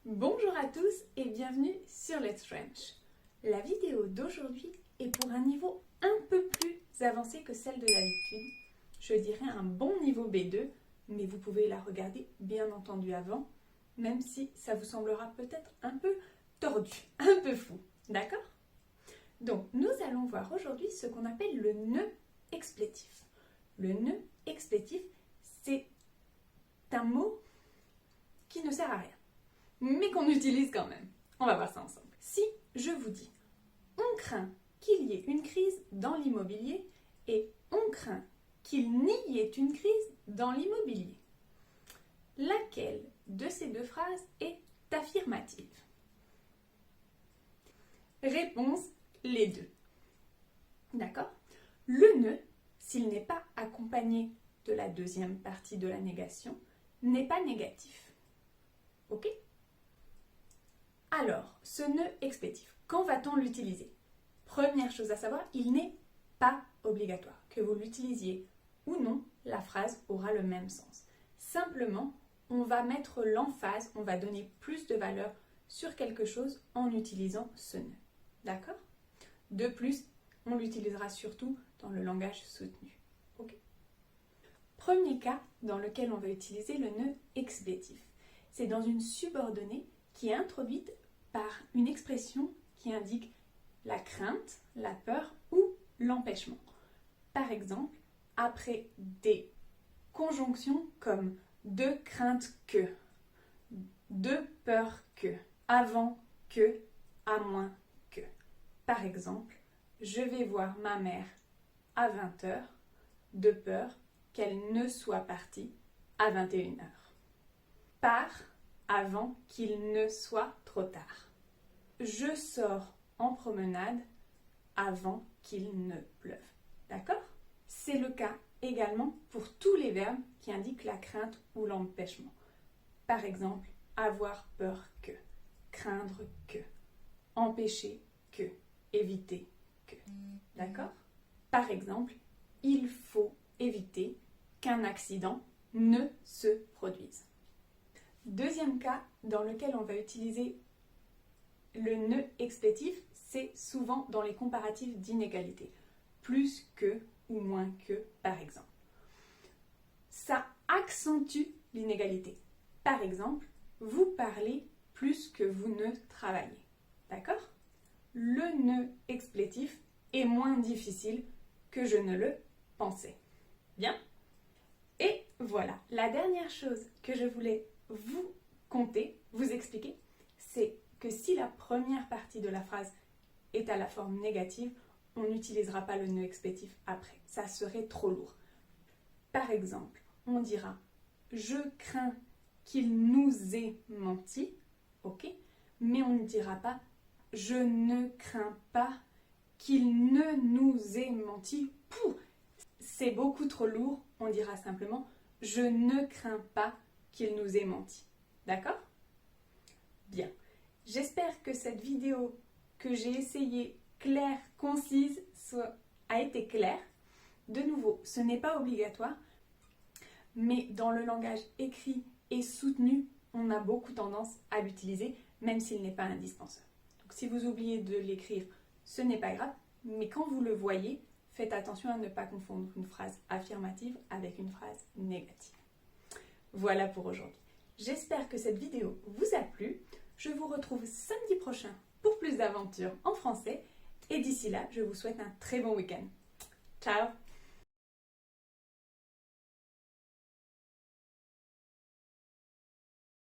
Bonjour à tous et bienvenue sur Let's French. La vidéo d'aujourd'hui est pour un niveau un peu plus avancé que celle de d'habitude. Je dirais un bon niveau B2, mais vous pouvez la regarder bien entendu avant, même si ça vous semblera peut-être un peu tordu, un peu fou, d'accord? Donc nous allons voir aujourd'hui ce qu'on appelle le nœud explétif. Le nœud explétif, c'est un mot qui ne sert à rien, mais qu'on utilise quand même. On va voir ça ensemble. Si je vous dis « on craint qu'il y ait une crise dans l'immobilier » et « on craint qu'il n'y ait une crise dans l'immobilier », laquelle de ces deux phrases est affirmative? Réponse, les deux. D'accord? Le nœud, s'il n'est pas accompagné de la deuxième partie de la négation, n'est pas négatif. Ok? Alors, ce nœud explétif, quand va-t-on l'utiliser? Première chose à savoir, il n'est pas obligatoire. Que vous l'utilisiez ou non, la phrase aura le même sens. Simplement, on va mettre l'emphase, on va donner plus de valeur sur quelque chose en utilisant ce nœud. D'accord? De plus, on l'utilisera surtout dans le langage soutenu. Okay? Premier cas dans lequel on va utiliser le nœud explétif. C'est dans une subordonnée qui est introduite par une expression qui indique la crainte, la peur ou l'empêchement. Par exemple, après des conjonctions comme de crainte que, de peur que, avant que, à moins que. Par exemple, je vais voir ma mère à 20h de peur qu'elle ne soit partie à 21h. Pars avant qu'il ne soit trop tard. Je sors en promenade avant qu'il ne pleuve. D'accord? C'est le cas également pour tous les verbes qui indiquent la crainte ou l'empêchement. Par exemple, avoir peur que, craindre que, empêcher que, éviter que. D'accord? Par exemple, il faut éviter qu'un accident ne se produise. Deuxième cas dans lequel on va utiliser le nœud explétif, c'est souvent dans les comparatifs d'inégalité. Plus que ou moins que, par exemple. Ça accentue l'inégalité. Par exemple, vous parlez plus que vous ne travaillez. D'accord? Le nœud explétif est moins difficile que je ne le pensais. Bien? Et voilà, la dernière chose que je voulais vous conter, vous expliquer, c'est que si la première partie de la phrase est à la forme négative, on n'utilisera pas le nœud explétif après. Ça serait trop lourd. Par exemple, on dira « Je crains qu'il nous ait menti », ok? Mais on ne dira pas « Je ne crains pas qu'il ne nous ait menti ». Pouh, c'est beaucoup trop lourd. On dira simplement « Je ne crains pas qu'il nous ait menti ». D'accord? Bien. J'espère que cette vidéo que j'ai essayée claire, concise, a été claire. De nouveau, ce n'est pas obligatoire, mais dans le langage écrit et soutenu, on a beaucoup tendance à l'utiliser, même s'il n'est pas indispensable. Donc si vous oubliez de l'écrire, ce n'est pas grave, mais quand vous le voyez, faites attention à ne pas confondre une phrase affirmative avec une phrase négative. Voilà pour aujourd'hui. J'espère que cette vidéo vous a plu. Je vous retrouve samedi prochain pour plus d'aventures en français. Et d'ici là, je vous souhaite un très bon week-end. Ciao!